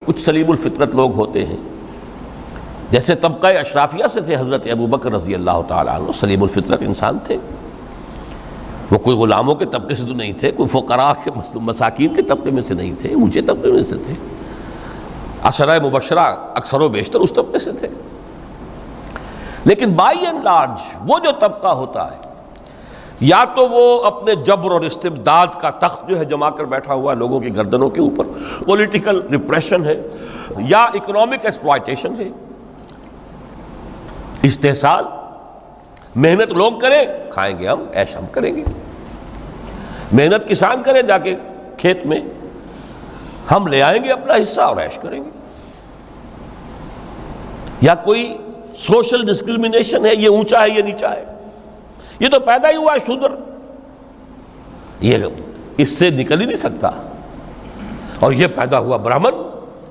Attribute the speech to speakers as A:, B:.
A: کچھ سلیم الفطرت لوگ ہوتے ہیں، جیسے طبقہ اشرافیہ سے تھے حضرت ابو بکر رضی اللہ تعالیٰ عنہ، سلیم الفطرت انسان تھے، وہ کوئی غلاموں کے طبقے سے تو نہیں تھے، کوئی فقراء کے مساکین کے طبقے میں سے نہیں تھے، اونچے طبقے میں سے تھے، عشرہ مبشرہ اکثر و بیشتر اس طبقے سے تھے۔ لیکن بائی اینڈ لارج وہ جو طبقہ ہوتا ہے، یا تو وہ اپنے جبر اور استبداد کا تخت جو ہے جما کر بیٹھا ہوا ہے لوگوں کی گردنوں کے اوپر، پولیٹیکل ریپریشن ہے، یا اکنامک ایکسپلائٹیشن ہے، استحصال، محنت لوگ کریں کھائیں گے ہم، عیش ہم کریں گے، محنت کسان کریں جا کے کھیت میں، ہم لے آئیں گے اپنا حصہ اور عیش کریں گے۔ یا کوئی سوشل ڈسکریمنیشن ہے، یہ اونچا ہے یہ نیچا ہے، یہ تو پیدا ہی ہوا ہے شودر، یہ اس سے نکل ہی نہیں سکتا، اور یہ پیدا ہوا برہمن،